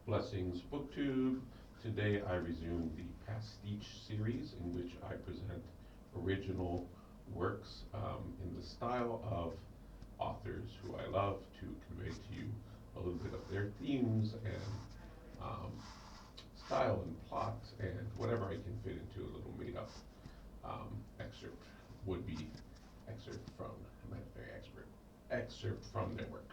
Blessings BookTube. Today I resume the pastiche series in which I present original works in the style of authors who I love to convey to you a little bit of their themes and style and plot and whatever I can fit into a little made up excerpt, would be excerpt from, I'm not very expert, excerpt from their work.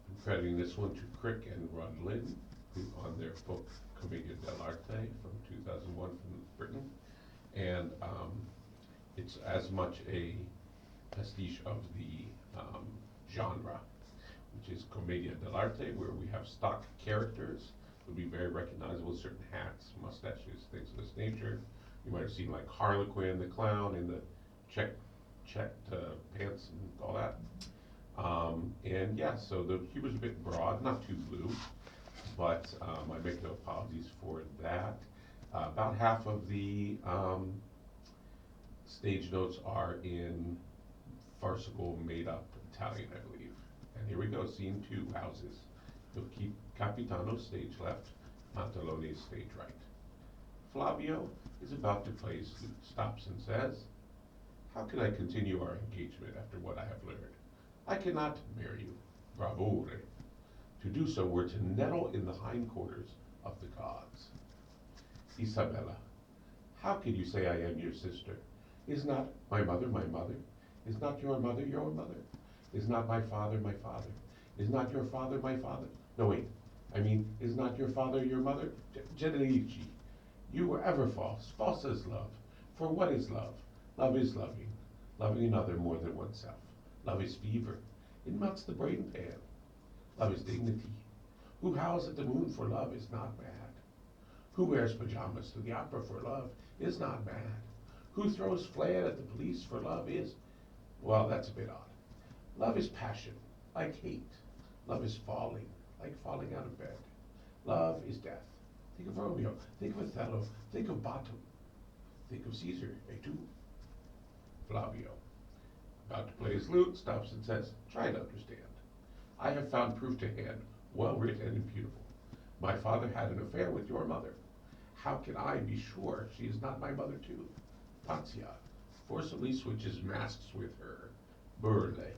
I'm crediting this one to Crick and Rudlin, who on their book Commedia dell'arte from 2001 from Britain. And it's as much a pastiche of the genre, which is Commedia dell'arte, where we have stock characters. Would be very recognizable, certain hats, mustaches, things of this nature. You might have seen like Harlequin the clown in the checked pants and all that. And yeah, so the humor's a bit broad, not too blue, but I make no apologies for that. About half of the stage notes are in farcical, made-up Italian, I believe. And here we go, scene 2, houses. You'll keep Capitano stage left, Pantalone stage right. Flavio is about to play his flute, stops and says, "How can I continue our engagement after what I have learned? I cannot marry you, bravure. To do so were to nettle in the hindquarters of the gods." Isabella, how can you say I am your sister? Is not my mother my mother? Is not your mother your mother? Is not my father my father? Is not your father my father? No, wait. I mean, is not your father your mother? Generici, you were ever false. False as love. For what is love? Love is loving. Loving another more than oneself. Love is fever. It melts the brain pan. Love is dignity. Who howls at the moon for love is not mad. Who wears pajamas to the opera for love is not mad. Who throws flail at the police for love is, well, that's a bit odd. Love is passion, like hate. Love is falling, like falling out of bed. Love is death. Think of Romeo, think of Othello, think of Bottom. Think of Caesar, tu? Flavio, about to play his lute, stops and says, try to understand. I have found proof to hand, well written and imputable. My father had an affair with your mother. How can I be sure she is not my mother too? Panzia forcibly switches masks with her. Burle.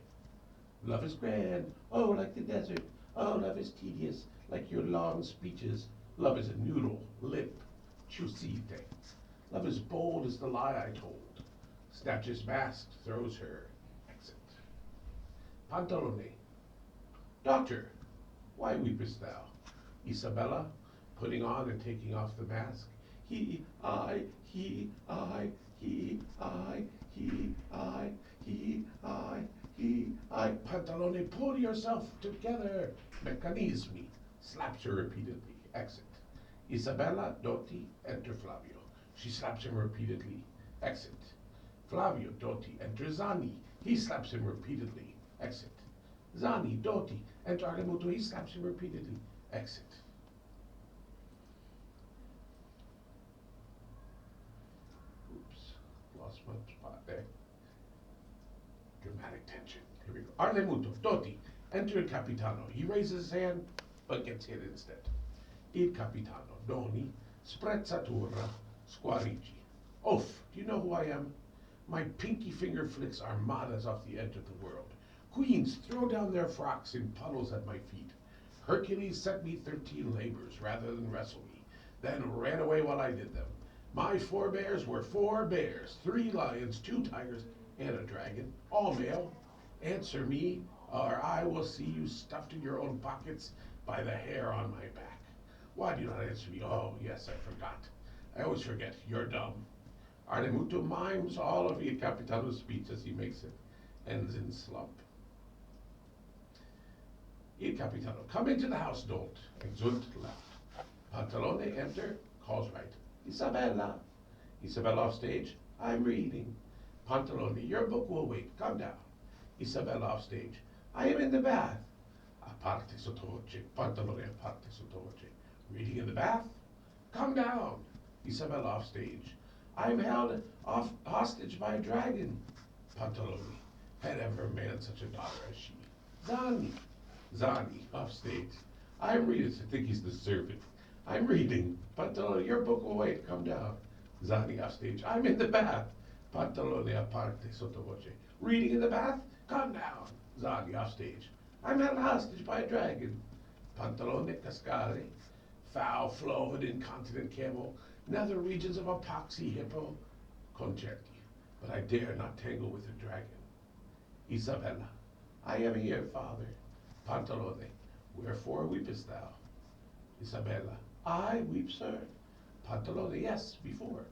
Love is grand, oh, like the desert. Oh, love is tedious, like your long speeches. Love is a noodle, limp, chusite. Love is bold as the lie I told. Snatches mask, throws her. Exit. Pantalone. Doctor, why weepest thou? Isabella, putting on and taking off the mask. He, I, he, I, he, I, he, I, he, I, he, I. Pantalone, pull yourself together. Meccanismi. Slaps her repeatedly. Exit. Isabella, Dotti, enter Flavio. She slaps him repeatedly. Exit. Flavio, Dotti, enter Zani. He slaps him repeatedly. Exit. Zani, Dotti, enter Arlemuto. He slaps him repeatedly. Exit. Oops, lost my spot there. Dramatic tension. Here we go. Arlemuto, Dotti, enter il Capitano. He raises his hand, but gets hit instead. Il Capitano, Doni, sprezzatura, squarigi. Oof, do you know who I am? My pinky finger flicks armadas off the edge of the world. Queens throw down their frocks in puddles at my feet. Hercules sent me 13 labors rather than wrestle me, then ran away while I did them. My forebears were 4 bears, 3 lions, 2 tigers, and a dragon, all male. Answer me, or I will see you stuffed in your own pockets by the hair on my back. Why do you not answer me? Oh, yes, I forgot. I always forget. You're dumb. Arlemuto mimes all of Il Capitano's speech as he makes it. Ends in slump. Il Capitano, come into the house, Dolt. Exult left. Pantalone, enter, calls right. Isabella. Isabella off stage. I'm reading. Pantalone, your book will wait. Come down. Isabella off stage. I am in the bath. A parte sotto voce. Pantalone a parte sotto voce. Reading in the bath? Come down. Isabella off stage. I'm held off hostage by a dragon. Pantalone. Had ever a man such a daughter as she? Zani. Zani off stage. I'm reading. I think he's the servant. I'm reading. Pantalone, your book will wait. Come down. Zani off stage. I'm in the bath. Pantalone a parte sotto voce. Reading in the bath? Come down. Zani off stage. I'm held hostage by a dragon. Pantalone cascale. Foul flow of an incontinent camel. Nether regions of epoxy hippo. Concerti. But I dare not tangle with a dragon. Isabella. I am here, father. Pantalone. Wherefore weepest thou? Isabella. I weep, sir. Pantalone. Yes, before.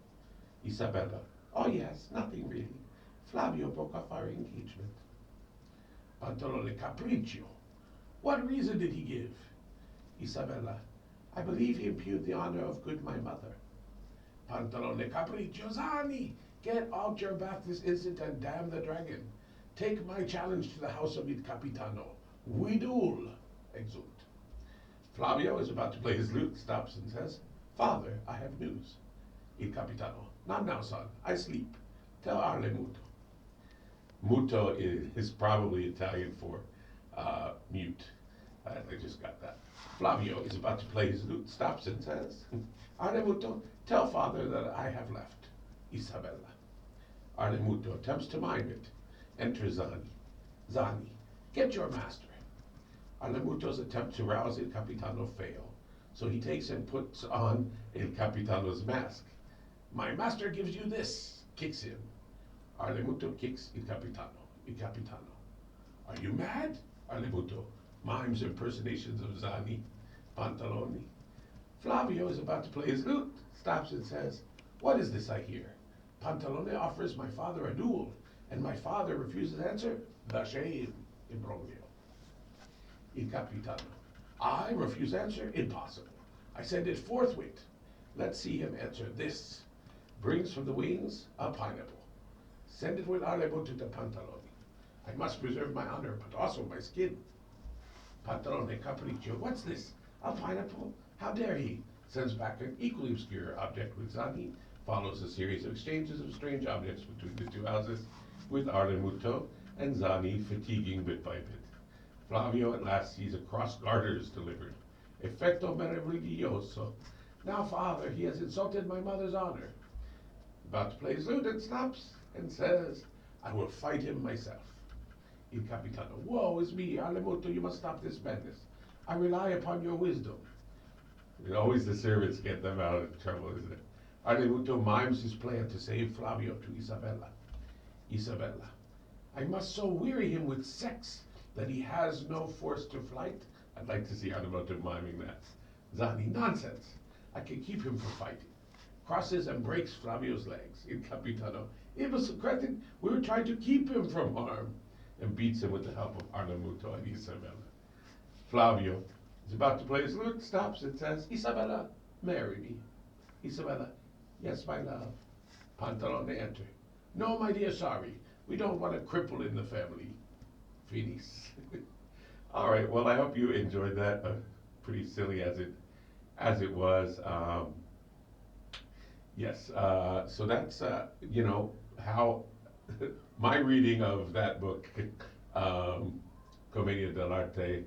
Isabella. Oh yes, nothing really. Flavio broke off our engagement. Pantalone. Capriccio. What reason did he give? Isabella. I believe he impugned the honor of good my mother. Pantalone. Capriccio. Zani. Get out your bath this instant and damn the dragon. Take my challenge to the house of il Capitano. We duel. Exult. Flavio is about to play his lute, stops and says, Father, I have news. Il Capitano. Not now, son. I sleep. Tell Arle muto. Muto is probably Italian for mute. I just got that. Flavio is about to play his lute, stops and says, Arle muto, tell father that I have left. Isabella. Arle muto attempts to mime it. Enter Zani. Zani, get your master. Arle muto's attempt to rouse Il Capitano fail, so he takes and puts on Il Capitano's mask. My master gives you this, kicks him. Arle muto kicks Il Capitano. Il Capitano. Are you mad? Arle muto mimes impersonations of Zani. Pantalone. Flavio is about to play his lute, stops and says, what is this I hear? Pantalone offers my father a duel, and my father refuses answer. The shame. Imbroglio. Il Capitano. I refuse answer? Impossible. I send it forthwith. Let's see him answer this. Brings from the wings a pineapple. Send it with Arle muto to Pantalone. I must preserve my honor, but also my skin. Pantalone Capriccio. What's this? A pineapple? How dare he? Sends back an equally obscure object with Zani. Follows a series of exchanges of strange objects between the two houses, with Arle muto and Zani fatiguing bit by bit. Flavio at last sees a cross garters delivered. Effetto meraviglioso. Now, father, he has insulted my mother's honor. About to play his lute and stops and says, I will fight him myself. Il Capitano. Woe is me, Arle muto, you must stop this madness. I rely upon your wisdom. And always the servants get them out of trouble, isn't it? Arle muto mimes his plan to save Flavio to Isabella. Isabella. I must so weary him with sex that he has no force to flight. I'd like to see Arle muto miming that. Zani. Nonsense. I can keep him from fighting. Crosses and breaks Flavio's legs. Il Capitano. It was Socratic. We were trying to keep him from harm. And beats him with the help of Arle muto and Isabella. Flavio is about to play his lute, stops and says, Isabella, marry me. Isabella. Yes, my love. Pantalone enter. No, my dear, sorry. We don't want a cripple in the family. Finis. All right. Well, I hope you enjoyed that. Pretty silly as it was. Yes. So that's how my reading of that book, Commedia dell'arte,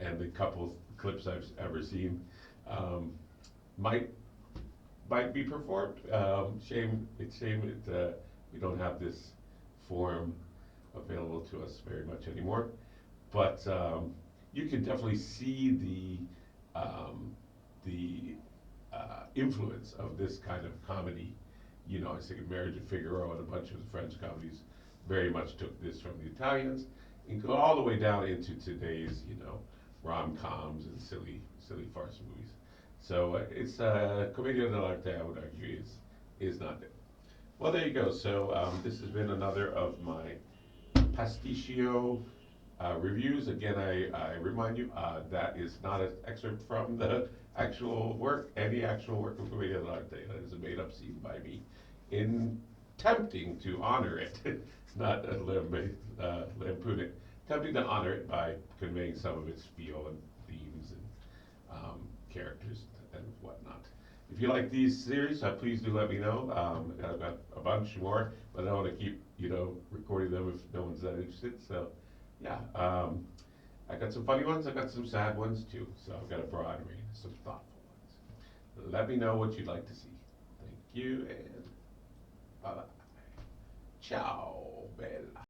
and the couple clips I've ever seen, might be performed. It's shame we don't have this form available to us very much anymore. But you can definitely see the influence of this kind of comedy. I was thinking Marriage of Figaro and a bunch of the French comedies very much took this from the Italians and go all the way down into today's, rom-coms and silly farce movies. So it's Commedia dell'arte, I would argue, is not it. Well, there you go. So this has been another of my pasticcio reviews. Again, I remind you, that is not an excerpt from the actual work, any actual work of Commedia dell'arte. That is a made-up scene by me in attempting to honor it, not lampoon it, attempting to honor it by conveying some of its feel and themes and characters and whatnot. If if you like these series, please do let me know. I've got a bunch more, but I don't want to keep, recording them if no one's that interested. So, yeah, I got some funny ones. I got some sad ones too. So I've got a broad range, some thoughtful ones. Let me know what you'd like to see. Thank you, and bye bye. Ciao, bella.